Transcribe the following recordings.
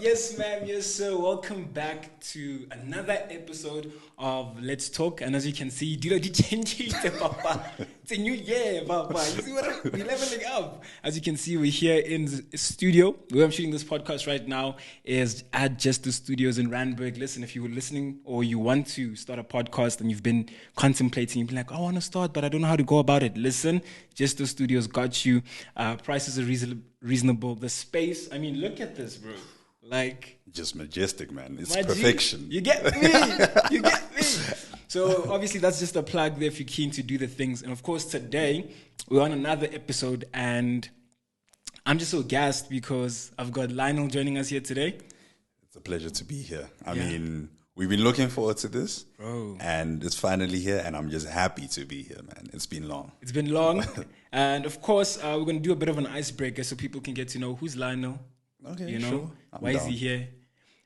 Yes, ma'am. Yes, sir. Welcome back to another episode of Let's Talk. And as you can see, Papa. It's a new year, Papa. You see what we're leveling up. As you can see, we're here in the studio. Where I'm shooting this podcast right now is at Just the Studios in Randburg. Listen, if you were listening or you want to start a podcast and you've been contemplating, you've been like, I want to start, but I don't know how to go about it. Listen, Just the Studios got you. Prices are reasonable. The space, I mean, look at this, bro. Like, just majestic, man. It's perfection. You get me. You get me. So obviously that's just a plug there if you're keen to do the things. And of course today we're on another episode and I'm just so gassed because I've got Lionel joining us here today. It's a pleasure to be here. I mean, we've been looking forward to this, bro, and it's finally here, and I'm just happy to be here, man. It's been long. It's been long. And of course we're going to do a bit of an icebreaker so people can get to know who's Lionel. Okay, you know, sure. Why is he here?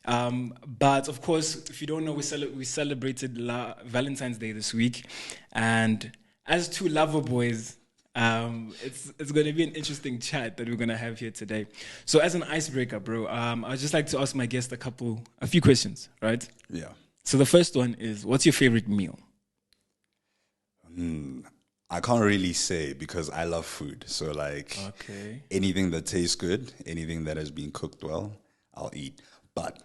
But of course, if you don't know, we celebrated Valentine's Day this week, and as two lover boys, it's going to be an interesting chat that we're going to have here today. So, as an icebreaker, bro, I'd just like to ask my guest a few questions, right? Yeah. So the first one is, what's your favorite meal? I can't really say because I love food. So like anything that tastes good, anything that has been cooked well, I'll eat. But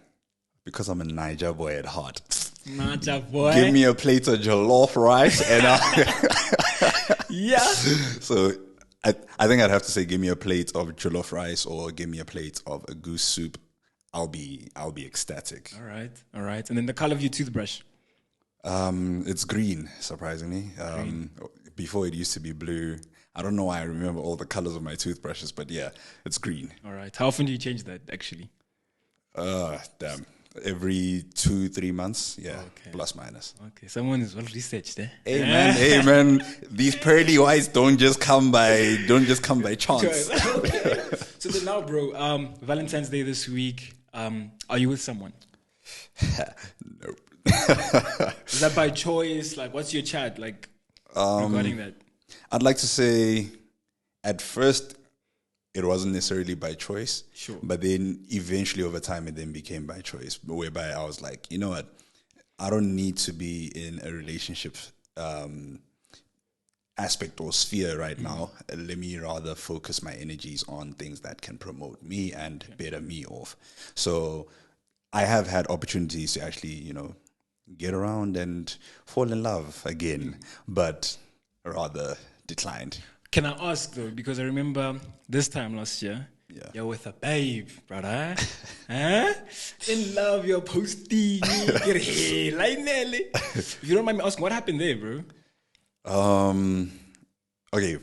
because I'm a Niger boy at heart, Niger boy, give me a plate of jollof rice and yeah. So I think I'd have to say give me a plate of jollof rice or give me a plate of a goose soup. I'll be ecstatic. All right. And then the color of your toothbrush? It's green, surprisingly. Before it used to be blue. I don't know why I remember all the colors of my toothbrushes, but yeah, it's green. All right. How often do you change that, actually? Damn. Every 2-3 months, yeah, plus minus. Okay, someone is well researched, eh? Hey man, these pearly whites don't just come by chance. Okay. So then now, bro, Valentine's Day this week. Are you with someone? Nope. Is that by choice? Like, what's your chat like regarding that? I'd like to say, at first, it wasn't necessarily by choice. Sure. But then eventually over time, it then became by choice, whereby I was like, you know what? I don't need to be in a relationship aspect or sphere right now. Let me rather focus my energies on things that can promote me and better me off. So I have had opportunities to actually, get around and fall in love again, but rather declined. Can I ask though, because I remember this time last year, you're with a babe, brother. Huh? In love, you're posting. Hey, Lionel. If you don't mind me asking, what happened there, bro? Okay,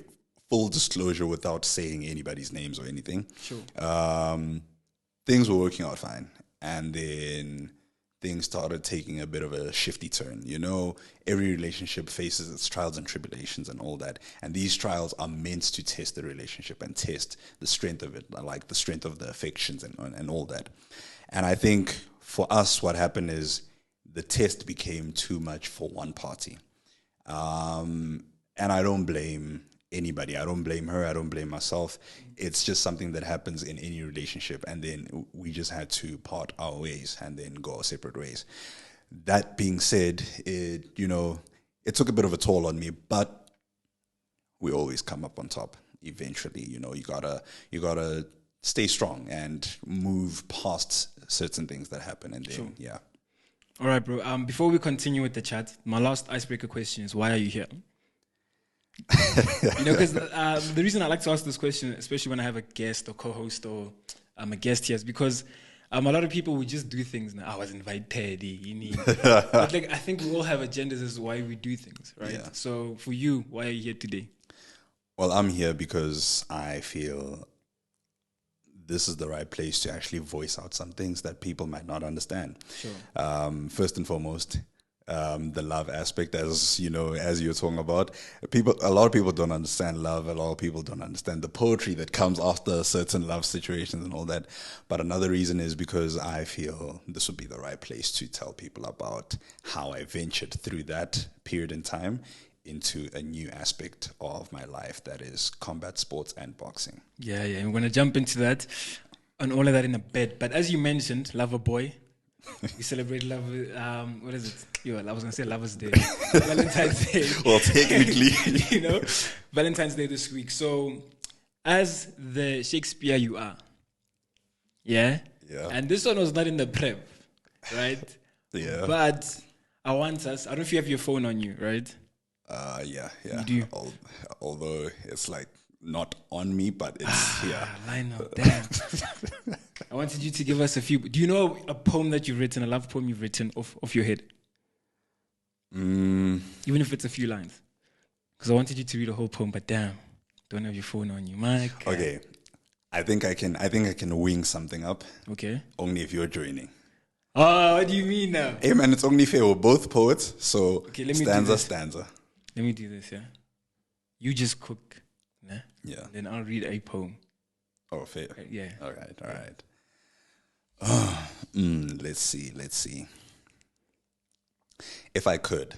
full disclosure without saying anybody's names or anything. Sure. Things were working out fine. And then things started taking a bit of a shifty turn. Every relationship faces its trials and tribulations and all that. And these trials are meant to test the relationship and test the strength of it, like the strength of the affections and all that. And I think for us, what happened is the test became too much for one party. And I don't blame anybody. I don't blame her. I don't blame myself. It's just something that happens in any relationship. And then we just had to part our ways and then go our separate ways. That being said, it took a bit of a toll on me, but we always come up on top eventually. You gotta stay strong and move past certain things that happen. And then, sure. All right, bro. Before we continue with the chat, my last icebreaker question is, why are you here? Because the reason I like to ask this question, especially when I have a guest or co-host or a guest here, is because a lot of people would just do things now. I was invited, but I think we all have agendas as to why we do things, right? Yeah. So for you, why are you here today? Well, I'm here because I feel this is the right place to actually voice out some things that people might not understand. Sure. First and foremost, the love aspect, as you know, as you're talking about. A lot of people don't understand love. A lot of people don't understand the poetry that comes after certain love situations and all that. But another reason is because I feel this would be the right place to tell people about how I ventured through that period in time into a new aspect of my life, that is combat sports and boxing. Yeah, I'm going to jump into that and all of that in a bit. But as you mentioned, Lover Boy, we celebrate love. What is it? I was going to say Lover's Day, Valentine's Day. Well, technically, Valentine's Day this week. So, as the Shakespeare you are, yeah. And this one was not in the prep, right? Yeah. But I want us. I don't know if you have your phone on you, right? Yeah. You do. Although it's like not on me, but it's here. Lionel, damn. I wanted you to give us a few. Do you know a poem that you've written, a love poem you've written off your head? Even if it's a few lines. Because I wanted you to read a whole poem, but damn, don't have your phone on you, Mike. Okay. I think I can wing something up. Okay. Only if you're joining. Oh, what do you mean now? Hey man, it's only fair. We're both poets, so okay, let me stanza. Let me do this, yeah? You just cook, nah? Yeah. Then I'll read a poem. Oh, fair. Yeah. All right. Let's see. If I could,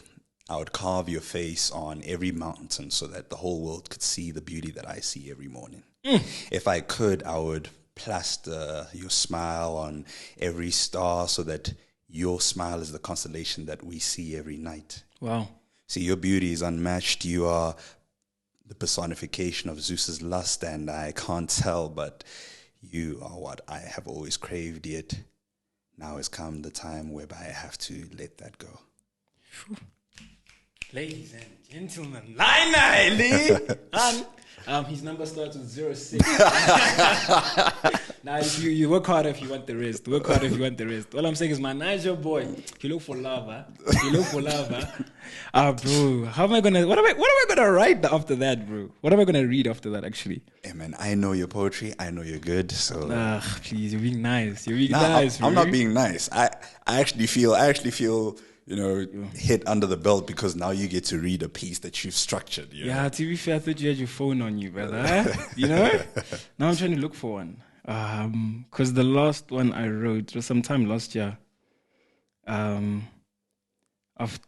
I would carve your face on every mountain so that the whole world could see the beauty that I see every morning. If I could, I would plaster your smile on every star so that your smile is the constellation that we see every night. Wow. See, your beauty is unmatched. You are the personification of Zeus's lust, and I can't tell, but you are what I have always craved, yet now has come the time whereby I have to let that go. Ladies and gentlemen, Lionel, his number starts with 06. Now, if you work harder if you want the rest. All I'm saying is, man, Niger boy, you look for love, bro. What am I gonna write after that, bro? What am I gonna read after that, actually? Hey, man, I know your poetry. I know you're good. So, please, you're being nice. Nice. I'm not being nice. I actually feel, hit under the belt because now you get to read a piece that you've structured. Yeah, to be fair, I thought you had your phone on you, brother. Now I'm trying to look for one. Because the last one I wrote was sometime last year. After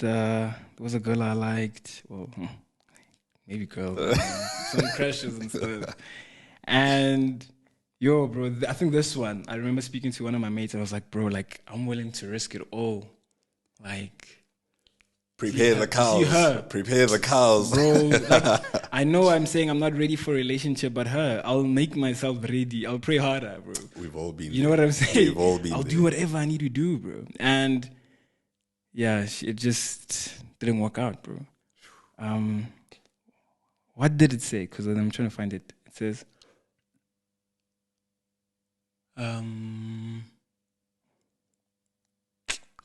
there was a girl I liked. Well, maybe girl. Some crushes and stuff. And bro, I think this one, I remember speaking to one of my mates and I was like, bro, like, I'm willing to risk it all. Like, prepare the cows, bro. Like, I know I'm saying I'm not ready for a relationship, but I'll make myself ready. I'll pray harder, bro. We've all been. You know what I'm saying? We've all been. I'll do whatever I need to do, bro. And yeah, it just didn't work out, bro. What did it say? Because I'm trying to find it. It says,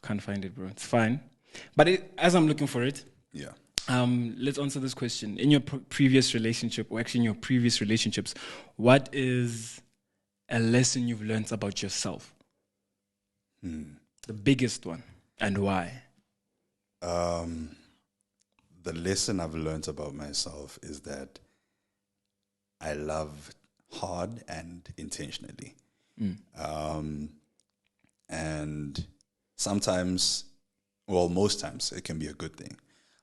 can't find it, bro. It's fine. But as I'm looking for it, yeah. Let's answer this question. In your previous relationship, or actually in your previous relationships, what is a lesson you've learned about yourself? The biggest one, and why? The lesson I've learned about myself is that I love hard and intentionally. And sometimes, well, most times it can be a good thing,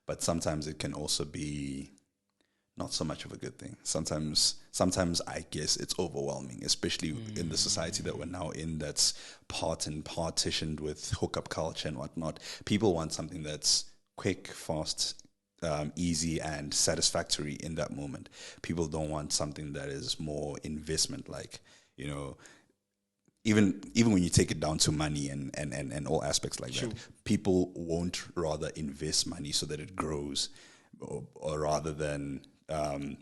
but sometimes it can also be not so much of a good thing. Sometimes I guess it's overwhelming, especially in the society that we're now in, that's part and partitioned with hookup culture and whatnot. People want something that's quick, fast, easy, and satisfactory in that moment. People don't want something that is more investment, like, even when you take it down to money and all aspects like that, people won't rather invest money so that it grows, or rather than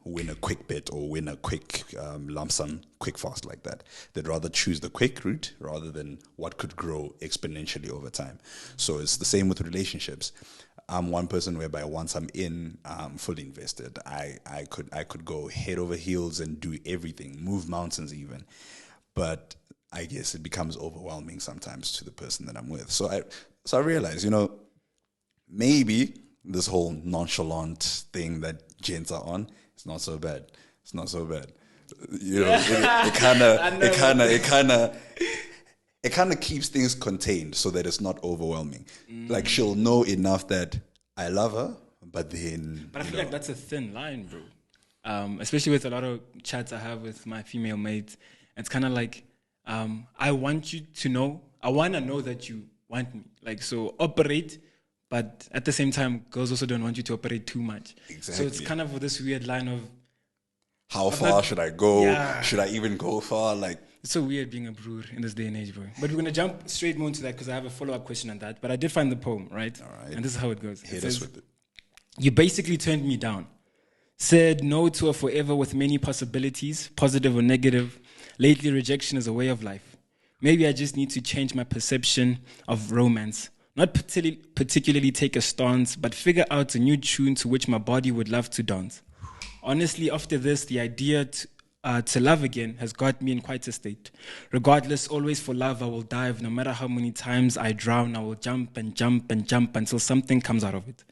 win a quick bet or win a quick lump sum, quick fast like that. They'd rather choose the quick route rather than what could grow exponentially over time. So it's the same with relationships. I'm one person whereby once I'm in, I'm fully invested. I could go head over heels and do everything, move mountains even. But I guess it becomes overwhelming sometimes to the person that I'm with. So I realize, maybe this whole nonchalant thing that gents are on, it's not so bad. It's not so bad. You know, it kind of keeps things contained so that it's not overwhelming. Like she'll know enough that I love her, but then. But I feel like that's a thin line, bro. Especially with a lot of chats I have with my female mates, it's kind of like I want you to know. I want to know that you want me. Like, so operate, but at the same time, girls also don't want you to operate too much. Exactly. So it's kind of this weird line of how far should I go? Yeah. Should I even go far? Like, it's so weird being a brood in this day and age, bro. But we're going to jump straight more into that because I have a follow-up question on that. But I did find the poem, right? All right. And this is how it goes. Hit us with it. You basically turned me down. Said no to a forever with many possibilities, positive or negative. Lately, rejection is a way of life. Maybe I just need to change my perception of romance. Not particularly take a stance, but figure out a new tune to which my body would love to dance. Honestly, after this, the idea to love again has got me in quite a state. Regardless, always for love, I will dive. No matter how many times I drown, I will jump and jump and jump until something comes out of it.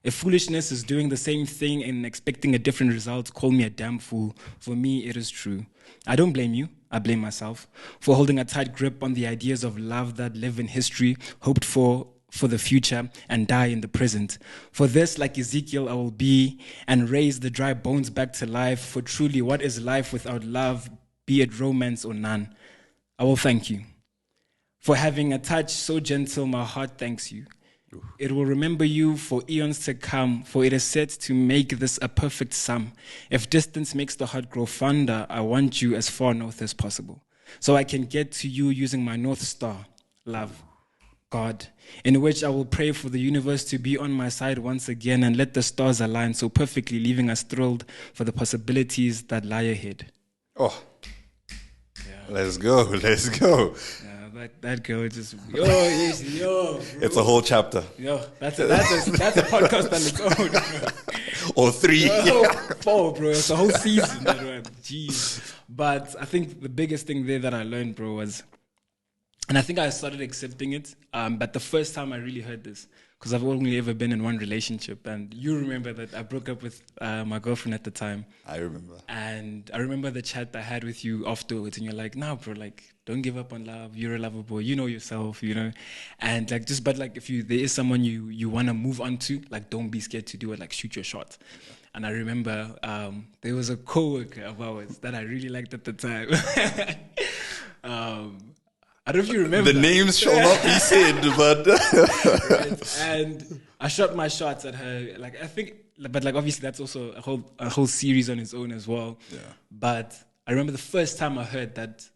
If foolishness is doing the same thing and expecting a different result, call me a damn fool. For me, it is true. I don't blame you. I blame myself for holding a tight grip on the ideas of love that live in history, hoped for the future, and die in the present. For this, like Ezekiel, I will be and raise the dry bones back to life. For truly, what is life without love, be it romance or none? I will thank you. For having a touch so gentle, my heart thanks you. It will remember you for eons to come, for it is set to make this a perfect sum. If distance makes the heart grow fonder, I want you as far north as possible, so I can get to you using my North Star, love, God, in which I will pray for the universe to be on my side once again and let the stars align so perfectly, leaving us thrilled for the possibilities that lie ahead. Oh, yeah. Let's go. That girl just yo. Bro. It's a whole chapter. Yo, that's a podcast on its own. Or 3. 4, bro. It's a whole season. Jeez. But I think the biggest thing there that I learned, bro, was, and I think I started accepting it. But the first time I really heard this, because I've only ever been in one relationship, and you remember that I broke up with my girlfriend at the time. I remember. And I remember the chat I had with you afterwards, and you're like, "Nah, bro, like, don't give up on love. You're a lover boy. You know yourself, you know." And like, but if there is someone you want to move on to, like, don't be scared to do it. Like, shoot your shot. And I remember there was a coworker of ours that I really liked at the time. I don't know if you remember. The names shall not be said, but right. And I shot my shots at her. Like, I think, but like, obviously that's also a whole series on its own as well. Yeah. But I remember the first time I heard that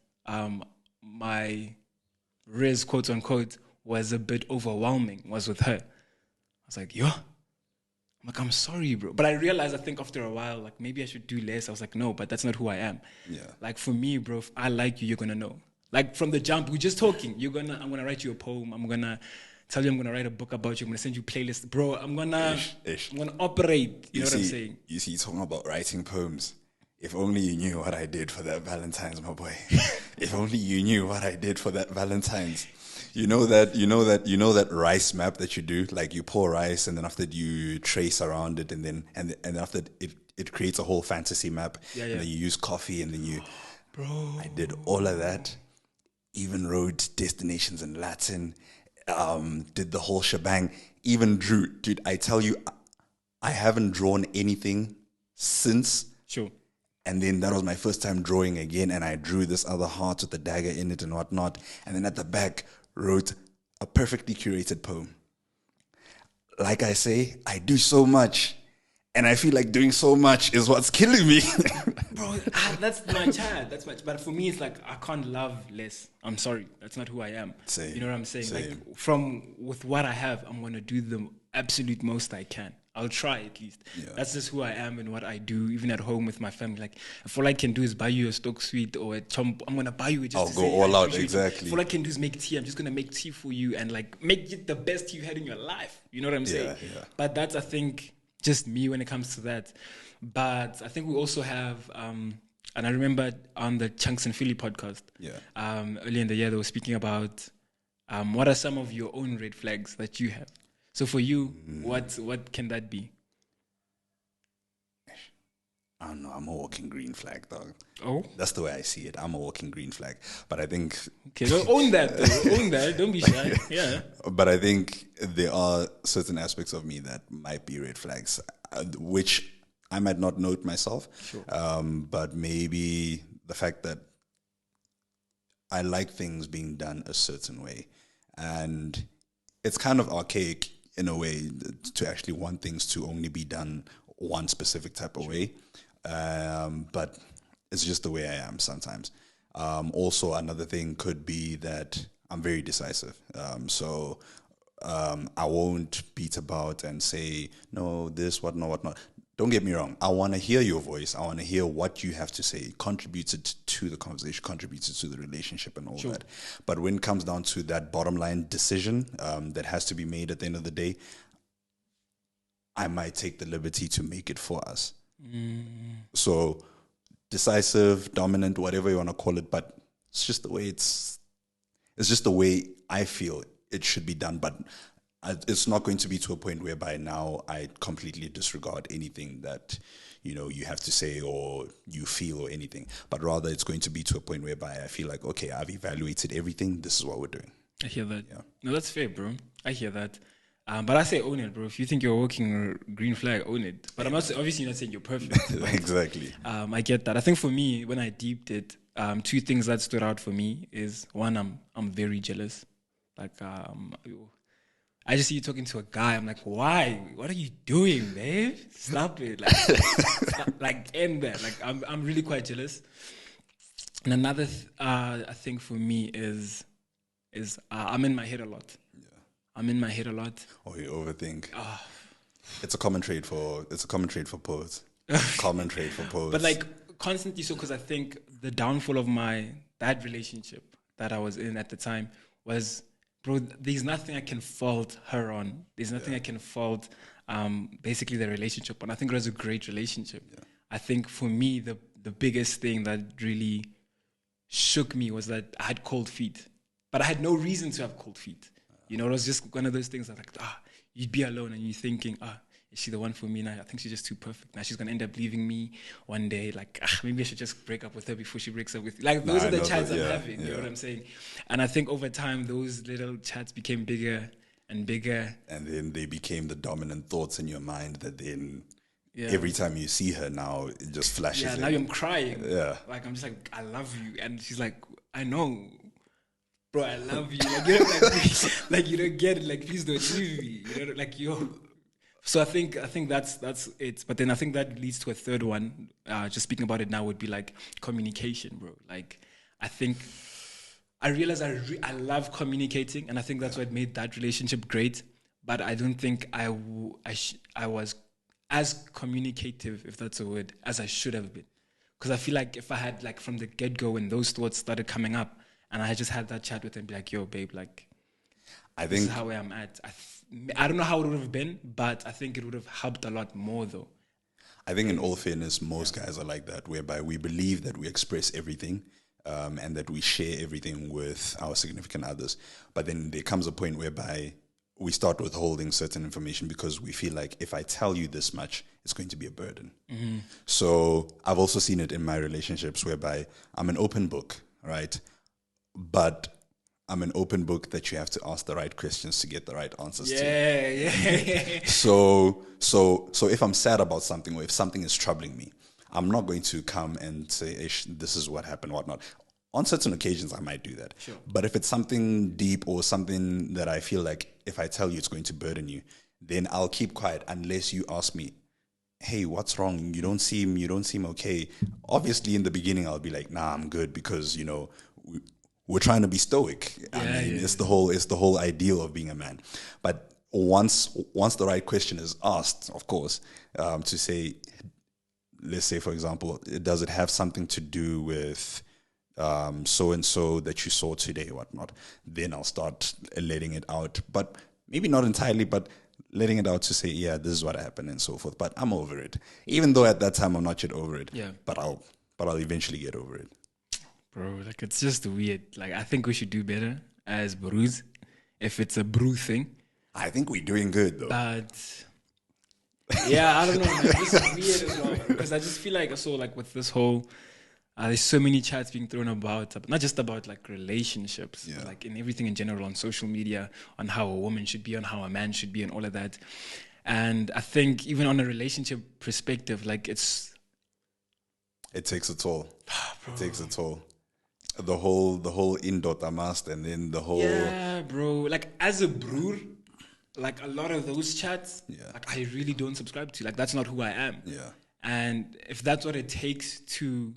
my riz, quote unquote, was a bit overwhelming was with her. I was like, yo. I'm like, I'm sorry, bro. But I realized, I think after a while, like, maybe I should do less. I was like, no, but that's not who I am. Yeah. Like, for me, bro, if I like you, you're going to know. Like, from the jump, we're just talking. I'm going to write you a poem. I'm going to tell you I'm going to write a book about you. I'm going to send you playlists. Bro, I'm going to operate. You know what I'm saying? You see, talking about writing poems. If only you knew what I did for that Valentine's, my boy. If only you knew what I did for that Valentine's. You know that rice map that you do? Like, you pour rice and then after you trace around it and then after it creates a whole fantasy map. Yeah. And then you use coffee and then you... Bro. I did all of that. Even wrote destinations in Latin. Did the whole shebang. Even drew. Dude, I tell you, I haven't drawn anything since. Sure. And then that was my first time drawing again. And I drew this other heart with the dagger in it and whatnot. And then at the back, wrote a perfectly curated poem. Like I say, I do so much. And I feel like doing so much is what's killing me. Bro, that's my child. But for me, it's like, I can't love less. I'm sorry. That's not who I am. Same. You know what I'm saying? Same. Like, with what I have, I'm going to do the absolute most I can. I'll try at least. Yeah. That's just who I am and what I do, even at home with my family. Like, if all I can do is buy you a stock sweet or a chomp, I'm going to buy you it just I'll to go say, all I out, appreciate exactly. you. If all I can do is make tea, I'm just going to make tea for you and, like, make it the best you had in your life. You know what I'm saying? Yeah. But that's, I think, just me when it comes to that. But I think we also have, and I remember on the Chunks and Philly podcast, earlier in the year, they were speaking about what are some of your own red flags that you have. So for you, what can that be? I don't know. I'm a walking green flag, dog. Oh, That's the way I see it. I'm a walking green flag. But I think... okay, so own that, though. Own that. Don't be shy. Yeah. But I think there are certain aspects of me that might be red flags, which I might not note myself. Sure. But maybe the fact that I like things being done a certain way. And it's kind of archaic in a way to actually want things to only be done one specific type of way. But it's just the way I am sometimes. Also, another thing could be that I'm very decisive. So I won't beat about and say, no, this, what not. Don't get me wrong. I want to hear your voice. I want to hear what you have to say. Contributed to the conversation, contributed to the relationship and all that. But when it comes down to that bottom line decision that has to be made at the end of the day, I might take the liberty to make it for us. So decisive, dominant, whatever you want to call it, but it's just the way it's just the way I feel it should be done. But it's not going to be to a point whereby now I completely disregard anything that, you have to say or you feel or anything. But rather it's going to be to a point whereby I feel like, okay, I've evaluated everything. This is what we're doing. I hear that. Yeah. No, that's fair, bro. I hear that. But I say own it, bro. If you think you're walking green flag, own it. But I'm not obviously not saying you're perfect. Exactly. I get that. I think for me, when I deeped it, two things that stood out for me is one, I'm very jealous. Like I just see you talking to a guy. I'm like, why? What are you doing, babe? Stop it. Like end that. Like I'm really quite jealous. And another I think for me is I'm in my head a lot. I'm in my head a lot. Or you overthink. It's a common trait for poets. Common trait for poets. But like constantly so, because I think the downfall of that relationship that I was in at the time was, bro, there's nothing I can fault her on. There's nothing I can fault basically the relationship on. I think it was a great relationship. Yeah. I think for me, the biggest thing that really shook me was that I had cold feet. But I had no reason to have cold feet. It was just one of those things that you'd be alone and you're thinking, is she the one for me now? I think she's just too perfect. Now she's going to end up leaving me one day. Like, maybe I should just break up with her before she breaks up with me. Like, those are the chats I'm having, you know what I'm saying? And I think over time, those little chats became bigger and bigger. And then they became the dominant thoughts in your mind that then every time you see her now, it just flashes in. Now I'm crying. Yeah. Like, I'm just like, I love you. And she's like, I know. Bro, I love you. Like, you don't like you don't get it. Like, please don't leave me. Like, yo. So I think that's it. But then I think that leads to a third one. Just speaking about it now would be like communication, bro. Like, I think I realize I love communicating, and I think that's what made that relationship great. But I don't think I was as communicative, if that's a word, as I should have been. Because I feel like if I had, like, from the get-go when those thoughts started coming up, and I just had that chat with him, be like, yo, babe, like, this is how I'm at. I don't know how it would have been, but I think it would have helped a lot more, though. I think in all fairness, most guys are like that, whereby we believe that we express everything and that we share everything with our significant others. But then there comes a point whereby we start withholding certain information because we feel like if I tell you this much, it's going to be a burden. Mm-hmm. So I've also seen it in my relationships whereby I'm an open book, right? But I'm an open book that you have to ask the right questions to get the right answers to. Yeah. So if I'm sad about something or if something is troubling me, I'm not going to come and say, Ish, this is what happened, whatnot. On certain occasions, I might do that. Sure. But if it's something deep or something that I feel like if I tell you it's going to burden you, then I'll keep quiet unless you ask me, hey, what's wrong? You don't seem okay. Obviously, in the beginning, I'll be like, nah, I'm good because, we're trying to be stoic. It's the whole ideal of being a man. But once the right question is asked, of course, to say, let's say, for example, does it have something to do with so-and-so that you saw today, whatnot, then I'll start letting it out. But maybe not entirely, but letting it out to say, yeah, this is what happened and so forth. But I'm over it. Even though at that time I'm not yet over it. Yeah. But I'll eventually get over it. Bro, like, it's just weird. Like, I think we should do better as brews. If it's a brew thing, I think we're doing good though. But yeah, I don't know, man. This is weird as well because I just feel like with this whole. There's so many chats being thrown about, not just about like relationships, but like in everything in general on social media, on how a woman should be, on how a man should be, and all of that. And I think even on a relationship perspective, like it takes a toll. It takes a toll. The whole indota master, and then the whole bro. Like as a broer, like a lot of those chats, like I really don't subscribe to. Like that's not who I am. Yeah. And if that's what it takes to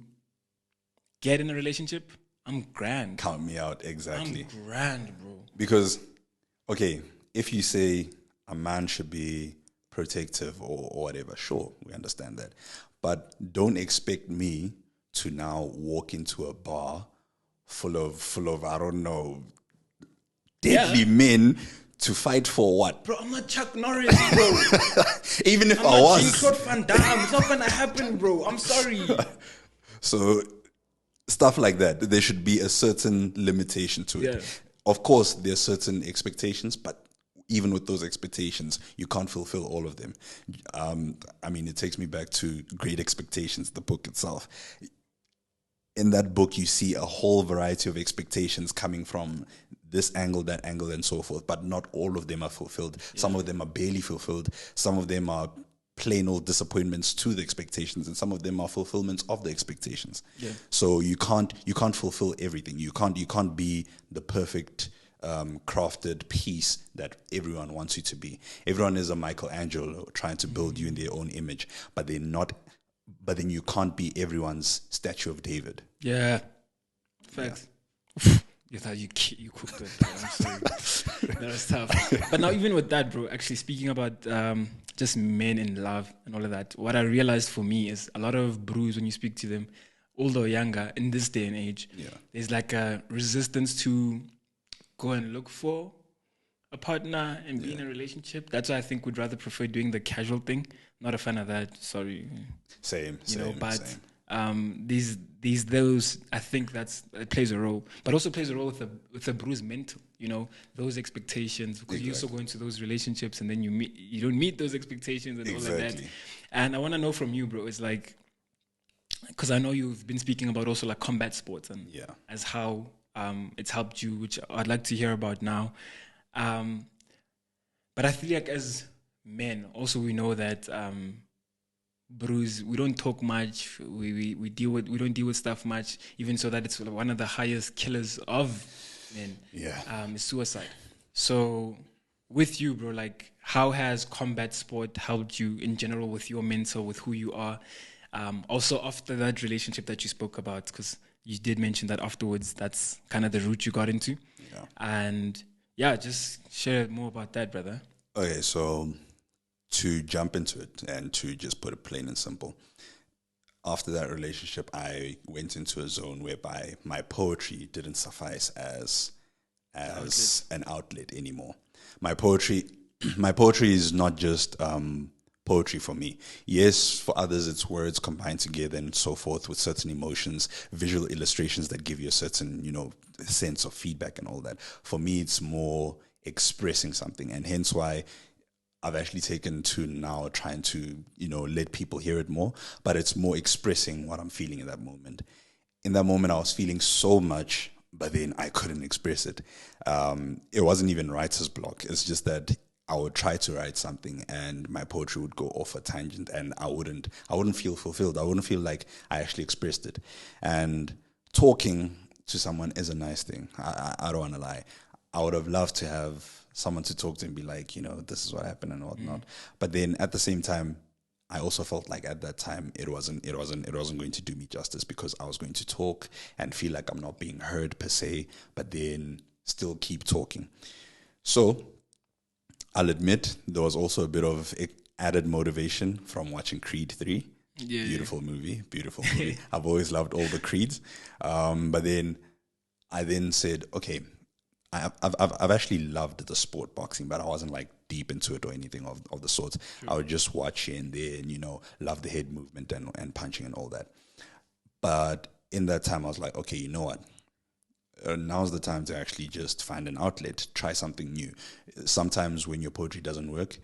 get in a relationship, I'm grand. Count me out, exactly. I'm grand, bro. Because, okay, if you say a man should be protective or whatever, sure, we understand that. But don't expect me to now walk into a bar full of I don't know, deadly men to fight for what? Bro, I'm not Chuck Norris, bro. Even if I was. Jean-Claude Van Damme. It's not going to happen, bro. I'm sorry. So stuff like that, there should be a certain limitation to it. Of course, there are certain expectations, but even with those expectations, you can't fulfill all of them. I mean, it takes me back to Great Expectations, the book itself. In that book, you see a whole variety of expectations coming from this angle, that angle, and so forth, but not all of them are fulfilled. Some of them are barely fulfilled. Some of them are plain old disappointments to the expectations, and some of them are fulfillments of the expectations. So you can't fulfill everything. You can't be the perfect crafted piece that everyone wants you to be. Everyone is a Michelangelo trying to build you in their own image, but they're not. But then you can't be everyone's Statue of David. Yeah, facts. You thought you cooked it. I'm sorry. That was tough. But now, even with that, bro, actually speaking about just men in love and all of that, what I realized for me is a lot of brews, when you speak to them, older or younger, in this day and age, there's like a resistance to go and look for a partner and be in a relationship. That's why I think we'd rather prefer doing the casual thing. Not a fan of that. Sorry. Same. Those I think it plays a role, but also plays a role with the bruise mental. Those expectations, because you also go into those relationships and then you don't meet those expectations and all of that. And I want to know from you, bro. It's like, because I know you've been speaking about also like combat sports and as how it's helped you, which I'd like to hear about now. But I feel like as men, also we know that Bruce, we don't talk much. We don't deal with stuff much. Even so that it's one of the highest killers of men. Is suicide. So with you, bro, like how has combat sport helped you in general with your mental, with who you are? Also after that relationship that you spoke about, because you did mention that afterwards, that's kind of the route you got into. And just share more about that, brother. Okay, so to jump into it and to just put it plain and simple, after that relationship, I went into a zone whereby my poetry didn't suffice as an outlet anymore. My poetry is not just poetry for me. Yes, for others, it's words combined together and so forth with certain emotions, visual illustrations that give you a certain, sense of feedback and all that. For me, it's more expressing something, and hence why I've actually taken to now trying to, let people hear it more, but it's more expressing what I'm feeling in that moment. In that moment, I was feeling so much, but then I couldn't express it. It wasn't even writer's block. It's just that I would try to write something and my poetry would go off a tangent and I wouldn't feel fulfilled. I wouldn't feel like I actually expressed it. And talking to someone is a nice thing. I don't want to lie. I would have loved to have someone to talk to and be like, this is what happened and whatnot. But then at the same time, I also felt like at that time it wasn't going to do me justice, because I was going to talk and feel like I'm not being heard per se, but then still keep talking. So I'll admit there was also a bit of added motivation from watching Creed 3. Beautiful movie. I've always loved all the Creeds. But then I said, okay, I've actually loved the sport boxing, but I wasn't like deep into it or anything of the sort. Sure. I would just watch here and there and, love the head movement and punching and all that. But in that time, I was like, okay, you know what? now's the time to actually just find an outlet, try something new. Sometimes when your poetry doesn't work,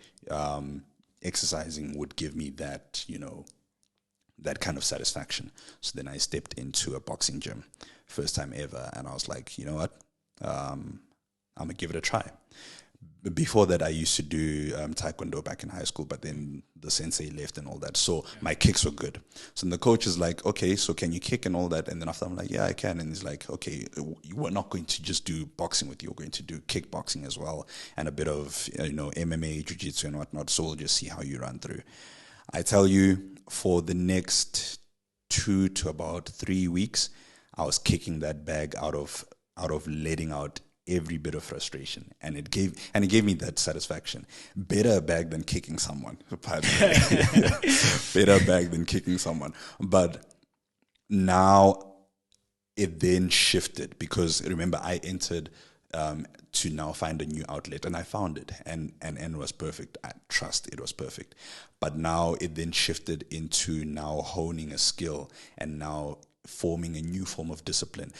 exercising would give me that, that kind of satisfaction. So then I stepped into a boxing gym, first time ever, and I was like, you know what, I'm gonna give it a try. Before that, I used to do taekwondo back in high school, but then the sensei left and all that. So my kicks were good. So then the coach is like, okay, so can you kick and all that? And then after I'm like, yeah, I can. And he's like, okay, we're not going to just do boxing with you. We're going to do kickboxing as well and a bit of, MMA, jiu-jitsu and whatnot. So we'll just see how you run through. I tell you, for the next 2 to about 3 weeks, I was kicking that bag out of letting out every bit of frustration, and it gave me that satisfaction. Better a bag than kicking someone. Better a bag than kicking someone. But now it then shifted, because remember, I entered to now find a new outlet, and I found it, and it was perfect. I trust it was perfect. But now it then shifted into now honing a skill and now forming a new form of discipline,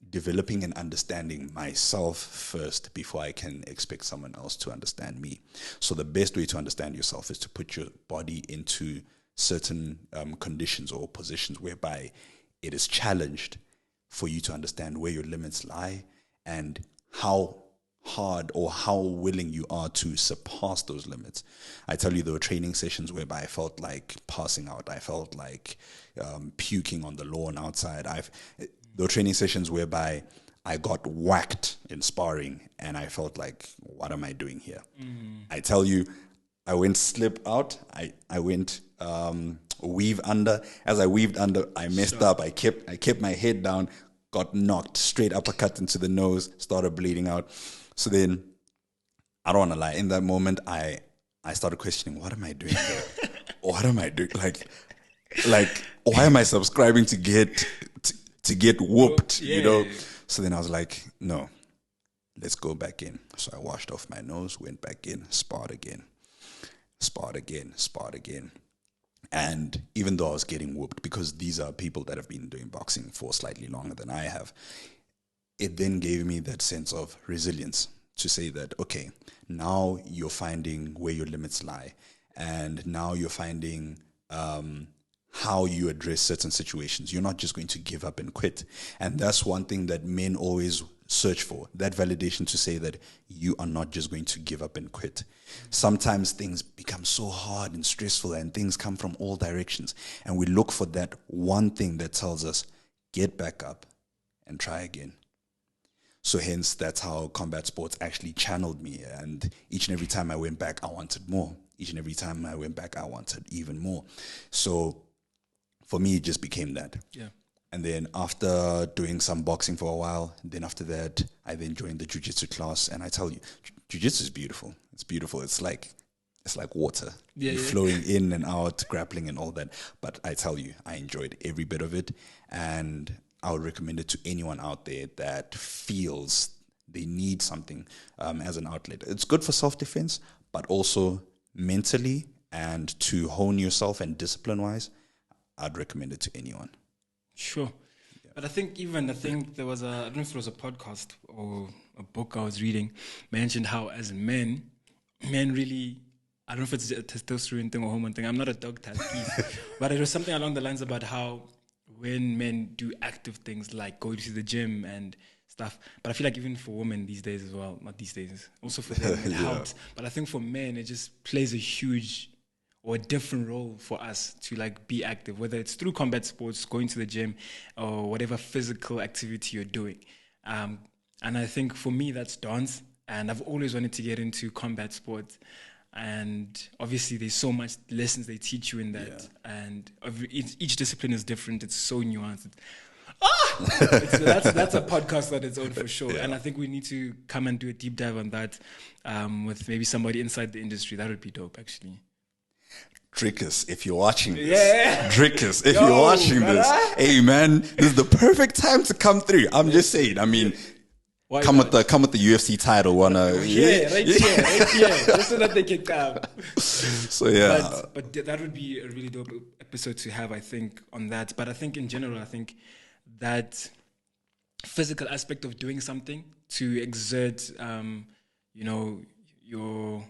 developing and understanding myself first before I can expect someone else to understand me. So the best way to understand yourself is to put your body into certain conditions or positions whereby it is challenged for you to understand where your limits lie and how hard or how willing you are to surpass those limits. I tell you, there were training sessions whereby I felt like passing out. I felt like puking on the lawn outside. There were training sessions whereby I got whacked in sparring and I felt like, what am I doing here? I tell you, I went slip out. I went weave under. As I weaved under, I messed up. I kept my head down, got knocked, straight uppercut into the nose, started bleeding out. So then, I don't want to lie, in that moment, I started questioning, what am I doing here? What am I doing? Like, why am I subscribing to get whooped, So then I was like, no, let's go back in. So I washed off my nose, went back in, sparred again. And even though I was getting whooped, because these are people that have been doing boxing for slightly longer than I have, it then gave me that sense of resilience to say that, okay, now you're finding where your limits lie. And now you're finding how you address certain situations. You're not just going to give up and quit. And that's one thing that men always search for, that validation to say that you are not just going to give up and quit. Sometimes things become so hard and stressful and things come from all directions. And we look for that one thing that tells us, get back up and try again. So hence, that's how combat sports actually channeled me. And each and every time I went back, I wanted more. Each and every time I went back, I wanted even more. So for me, it just became that. Yeah. And then after doing some boxing for a while, then after that, I then joined the jiu-jitsu class. And I tell you, jiu-jitsu is beautiful. It's beautiful. It's like water. You're flowing in and out, grappling and all that. But I tell you, I enjoyed every bit of it. And I would recommend it to anyone out there that feels they need something as an outlet. It's good for self-defense, but also mentally and to hone yourself and discipline-wise, I'd recommend it to anyone. Sure. Yeah. But I think there was I don't know if it was a podcast or a book I was reading, mentioned how as men really, I don't know if it's a testosterone thing or hormone thing, I'm not a dog type, but it was something along the lines about how when men do active things like go to the gym and stuff, but I feel like even for women these days as well, not these days, also for them it helps. But I think for men it just plays a huge or a different role for us to like be active, whether it's through combat sports, going to the gym, or whatever physical activity you're doing. And I think for me that's dance, and I've always wanted to get into combat sports. And obviously there's so much lessons they teach you in that, and each discipline is different. It's so nuanced. That's a podcast on its own for sure. Yeah. And I think we need to come and do a deep dive on that with maybe somebody inside the industry. That would be dope, actually. Drickus, if you're watching this, Drickus, if you're watching this, hey man, this is the perfect time to come through. I'm just saying. I mean, come with the UFC title, right here, just so that they can come. So yeah, but that would be a really dope episode to have, I think, on that. But I think in general, I think that physical aspect of doing something to exert, your,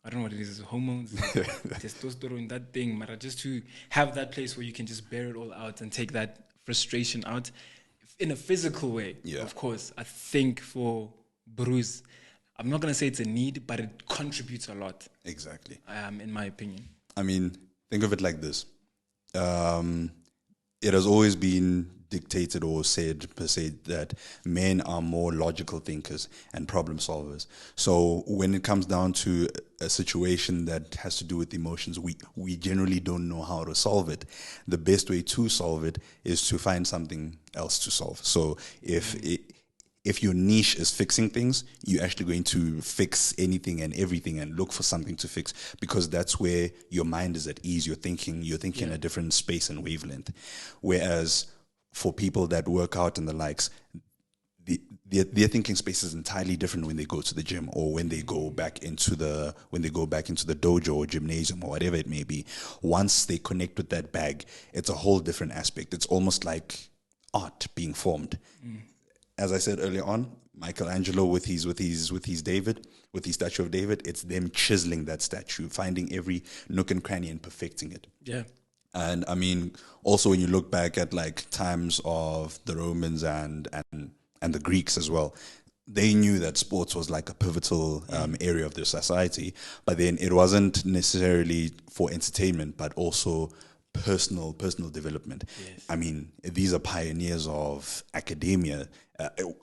I don't know what it is, hormones, testosterone, that thing, Mara, just to have that place where you can just bear it all out and take that frustration out in a physical way. Of course, I think for Bruce, I'm not going to say it's a need, but it contributes a lot. Exactly. In my opinion. I mean, think of it like this. It has always been dictated or said per se that men are more logical thinkers and problem solvers. So when it comes down to a situation that has to do with emotions, we generally don't know how to solve it. The best way to solve it is to find something else to solve. So if your niche is fixing things, you're actually going to fix anything and everything and look for something to fix, because that's where your mind is at ease. You're thinking in a different space and wavelength. Whereas for people that work out and the likes, their thinking space is entirely different when they go to the gym or when they go back into the dojo or gymnasium or whatever it may be. Once they connect with that bag, it's a whole different aspect. It's almost like art being formed. As I said earlier on, Michelangelo with his statue of David, it's them chiseling that statue, finding every nook and cranny and perfecting it. Yeah. And I mean, also when you look back at like times of the Romans and the Greeks as well, they knew that sports was like a pivotal area of their society, but then it wasn't necessarily for entertainment, but also personal development. Yes. I mean, these are pioneers of academia,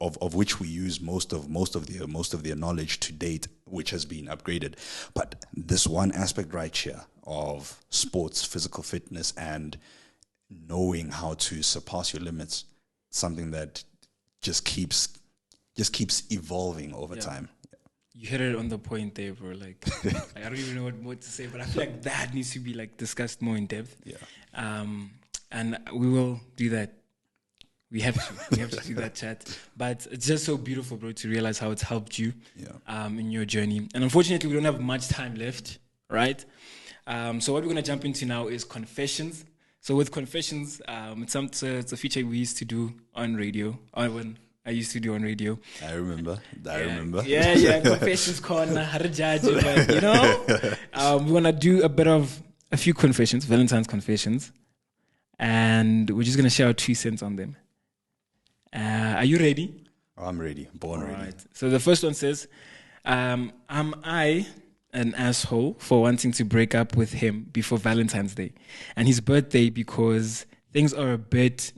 of which we use most of their knowledge to date, which has been upgraded. But this one aspect right here of sports, physical fitness, and knowing how to surpass your limits, something that just keeps evolving over time. You hit it on the point there, bro. Like, I don't even know what more to say, but I feel like that needs to be like discussed more in depth. Yeah. And we will do that. We have to do that chat. But it's just so beautiful, bro, to realize how it's helped you in your journey. And unfortunately, we don't have much time left, right? So what we're gonna jump into now is confessions. So with confessions, it's a feature we used to do on radio. When I used to do on radio. I remember. Yeah, confessions corner, but you know, we want to do a few confessions, Valentine's confessions, and we're just going to share our 2 cents on them. Are you ready? Oh, I'm ready. Born ready. Right. So the first one says, am I an asshole for wanting to break up with him before Valentine's Day and his birthday because things are a bit,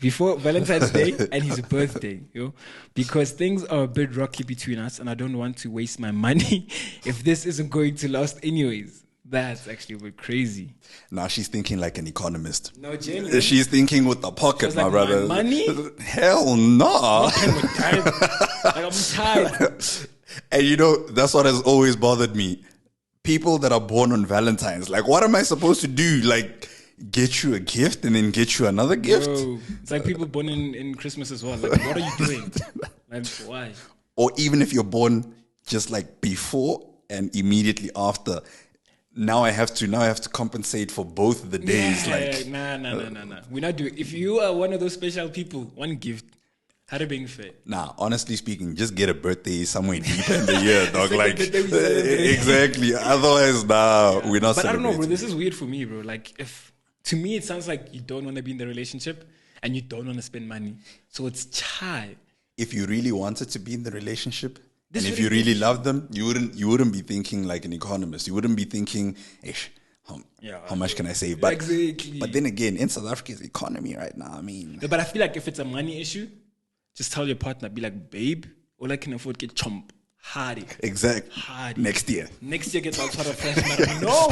before Valentine's Day and his birthday, because things are a bit rocky between us and I don't want to waste my money if this isn't going to last anyways. That's actually a bit crazy. Now she's thinking like an economist. No, genuinely. She's thinking with the pocket, my like, brother. My money? Hell no. Like, I'm tired. And you know, that's what has always bothered me. People that are born on Valentine's, like, what am I supposed to do? Like, get you a gift and then get you another gift? Bro, it's like people born in Christmas as well. Like, what are you doing? Like, why? Or even if you're born just like before and immediately after, now I have to compensate for both of the days. Nah. We're not doing. If you are one of those special people, one gift. How to being fair? Nah, honestly speaking, just get a birthday somewhere deep in the year, dog. Like, exactly. Otherwise, we're not. But I don't know, bro. This is weird for me, bro. Like, to me, it sounds like you don't want to be in the relationship and you don't want to spend money. So it's chai. If you really wanted to be in the relationship, and if you really loved them, you wouldn't be thinking like an economist. You wouldn't be thinking, how much can I save? But, exactly. But then again, in South Africa's economy right now, I mean. But I feel like if it's a money issue, just tell your partner, be like, babe, all I can afford get chomp. Hardy. Exactly. Hardy. Next year get all sort of fresh. No.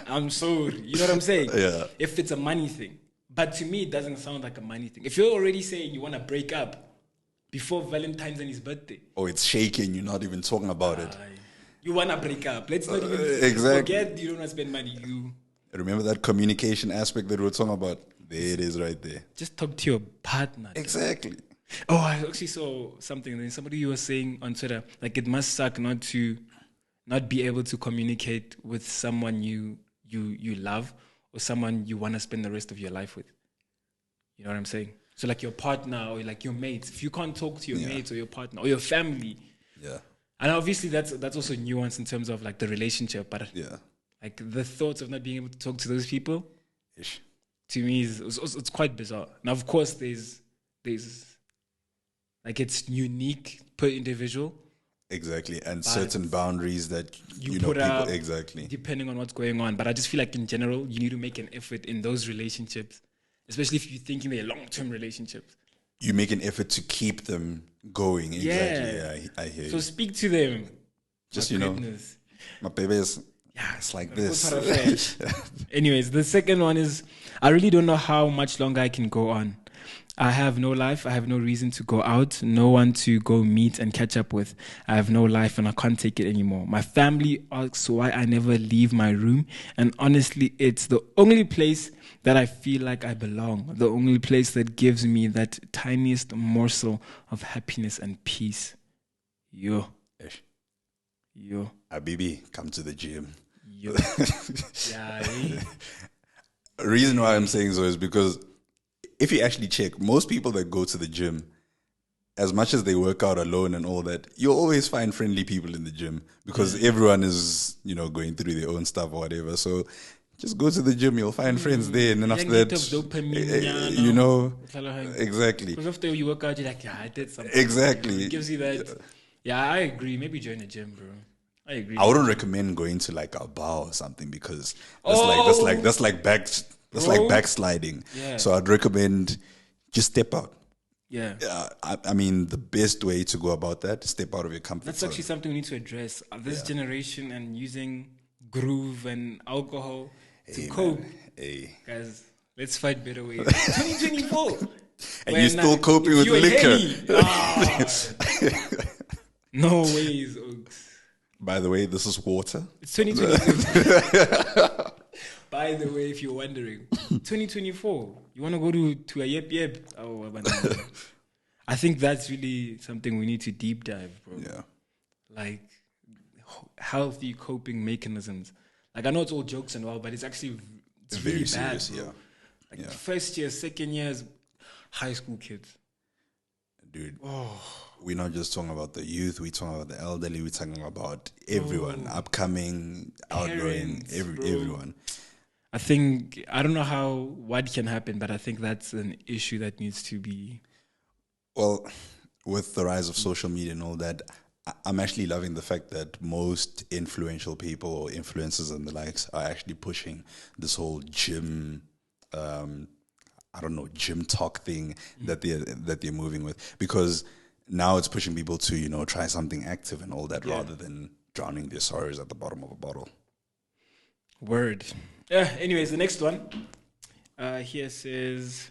I'm sorry. You know what I'm saying? Yeah. If it's a money thing. But to me, it doesn't sound like a money thing. If you're already saying you want to break up before Valentine's and his birthday. Oh, it's shaking. You're not even talking about it. You want to break up. Let's not even forget you don't want to spend money. You remember that communication aspect that we were talking about? There it is right there. Just talk to your partner. Exactly. Oh, I actually saw something. Somebody was saying on Twitter, like it must suck not be able to communicate with someone you love or someone you want to spend the rest of your life with. You know what I'm saying? So like your partner or like your mates, if you can't talk to your mates or your partner or your family. Yeah. And obviously that's also nuance in terms of like the relationship, but like the thoughts of not being able to talk to those people, to me it's quite bizarre. Now of course there's like it's unique per individual. Exactly, and certain boundaries that you put people, up exactly, depending on what's going on. But I just feel like in general, you need to make an effort in those relationships, especially if you're thinking they're long-term relationships. You make an effort to keep them going. Exactly, yeah, I hear you. So speak to them. Just my baby is. Yeah, it's like this. Anyways, the second one is I really don't know how much longer I can go on. I have no life. I have no reason to go out. No one to go meet and catch up with. I have no life and I can't take it anymore. My family asks why I never leave my room. And honestly, it's the only place that I feel like I belong. The only place that gives me that tiniest morsel of happiness and peace. Yo. Habibi, come to the gym. Yo. Yeah. The reason why I'm saying so is because if you actually check, most people that go to the gym, as much as they work out alone and all that, you'll always find friendly people in the gym because everyone is, going through their own stuff or whatever. So just go to the gym, you'll find friends there. And then after that, exactly. Because after you work out, you're like, I did something. Exactly. It gives you that. Yeah, I agree. Maybe join a gym, bro. I agree. I wouldn't recommend going to like a bar or something because that's like backsliding. Yeah. So I'd recommend just step out. Yeah. I mean, the best way to go about that, step out of your comfort zone. That's actually something we need to address. This generation and using groove and alcohol to cope. Guys, let's find better ways. 2024. And you're still coping with liquor. No ways, Oaks. By the way, this is water. It's 2024. By the way, if you're wondering, 2024, you want to go to a yep? Oh, I think that's really something we need to deep dive, bro. Yeah. Like, healthy coping mechanisms. Like, I know it's all jokes and all, but it's really very bad, serious, bro. Like, first year, second years, high school kids. Dude, we're not just talking about the youth, we're talking about the elderly, we're talking about everyone, upcoming, outgoing, everyone. I think, I don't know what can happen, but I think that's an issue that needs to be... Well, with the rise of social media and all that, I'm actually loving the fact that most influential people or influencers and the likes are actually pushing this whole gym... gym talk thing that they're moving with, because now it's pushing people to, try something active and all that rather than drowning their sorrows at the bottom of a bottle. Word. Anyways, the next one here says,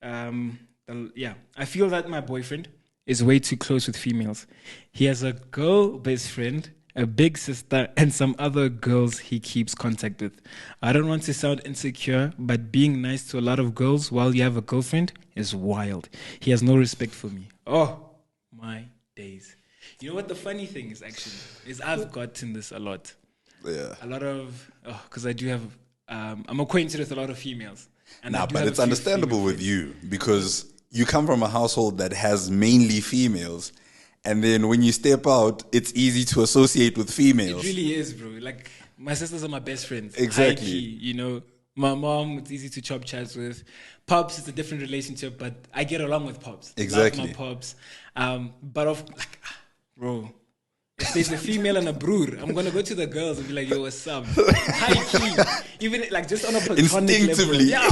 I feel that my boyfriend is way too close with females. He has a girl best friend, a big sister, and some other girls he keeps contact with. I don't want to sound insecure, but being nice to a lot of girls while you have a girlfriend is wild. He has no respect for me. Oh, my days. You know what the funny thing is, actually, is I've gotten this a lot. Yeah. A lot of, because I do have, I'm acquainted with a lot of females. And but it's understandable with you because you come from a household that has mainly females. And then when you step out, it's easy to associate with females. It really is, bro. Like, my sisters are my best friends. Exactly. High-key, my mom, it's easy to chop chats with. Pops, it's a different relationship, but I get along with Pops. Exactly. Love my Pops. Bro, if there's a female and a brood, I'm going to go to the girls and be like, yo, what's up? High-key. Even, like, just on a platonic level. Yeah,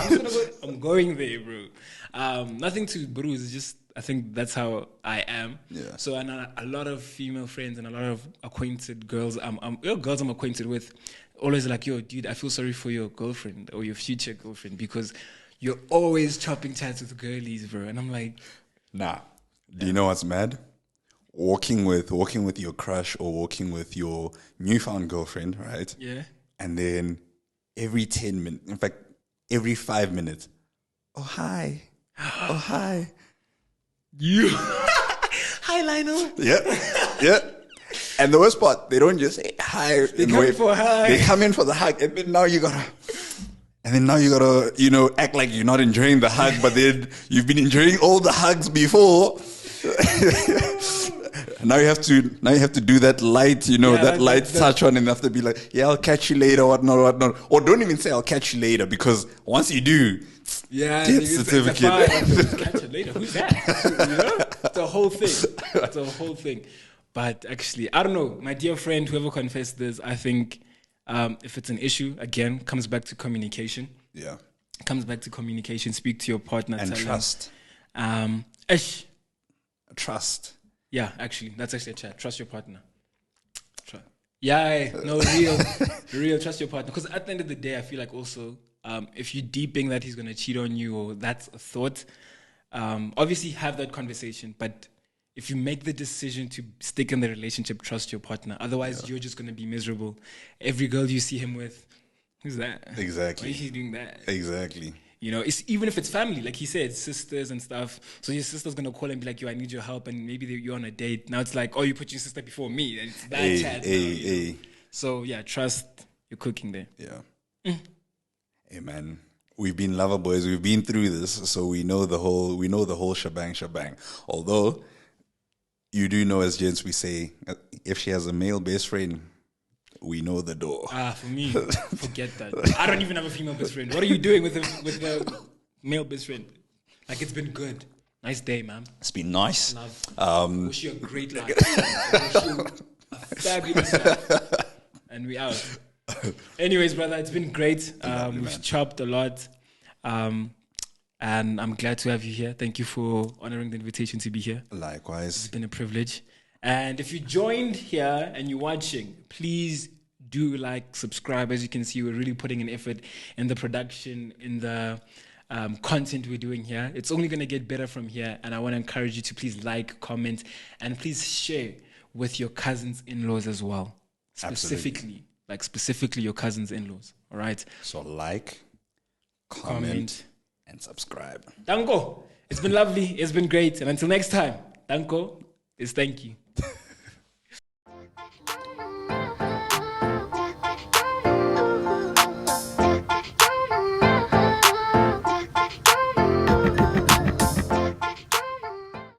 I'm going there, bro. Nothing to bruise, it's just, I think that's how I am. Yeah. So, and a lot of female friends and a lot of acquainted girls, girls I'm acquainted with, always like, yo, dude, I feel sorry for your girlfriend or your future girlfriend because you're always chopping chats with girlies, bro. And I'm like, nah. Do you know what's mad? Walking with your crush or walking with your newfound girlfriend, right? Yeah. And then every 10 minutes, in fact, every 5 minutes, oh, hi. Oh, hi. You. Hi, Lionel. Yeah. And the worst part, they don't just say hi. They come in for a hug. They come in for the hug. And then now you gotta... And then now you gotta, act like you're not enjoying the hug, but then you've been enjoying all the hugs before. Now you have to do that light, light touch on, and have to be like, yeah, I'll catch you later, whatnot. Or don't even say I'll catch you later, because once you do, yeah, get certificate. Catch you later. Who's that? It's a whole thing. It's a whole thing. But actually, I don't know. My dear friend, whoever confessed this, I think if it's an issue, again, comes back to communication. Yeah. Comes back to communication. Speak to your partner. And trust. Trust. Yeah, actually, that's actually a chat. Trust your partner. Real. Trust your partner. Because at the end of the day, I feel like also, if you're deeping that he's going to cheat on you, or that's a thought, obviously have that conversation. But if you make the decision to stick in the relationship, trust your partner. Otherwise, you're just going to be miserable. Every girl you see him with, who's that? Exactly. Why is he doing that? Exactly. It's even if it's family, like he said, sisters and stuff. So your sister's gonna call and be like, "Yo, I need your help," and maybe you're on a date. Now it's like, "Oh, you put your sister before me." And it's that chat. So yeah, trust your cooking there. Yeah. Hey man, we've been lover boys. We've been through this, so we know the whole shebang. Although you do know, as gents, we say, if she has a male best friend, we know the door. For me, forget that. I don't even have a female best friend. What are you doing with the male best friend? Like, it's been good. Nice day, man. It's been nice. Love. Wish you a great life. Wish you a fabulous life. And we out. Anyways, brother, it's been great. We've chopped a lot. And I'm glad to have you here. Thank you for honoring the invitation to be here. Likewise. It's been a privilege. And if you joined here and you're watching, please do subscribe. As you can see, we're really putting an effort in the production, in the content we're doing here. It's only going to get better from here. And I want to encourage you to please comment, and please share with your cousins' in-laws as well. Specifically your cousins' in-laws. All right? So comment, and subscribe. Danko, it's been lovely. It's been great. And until next time, Danko is thank you.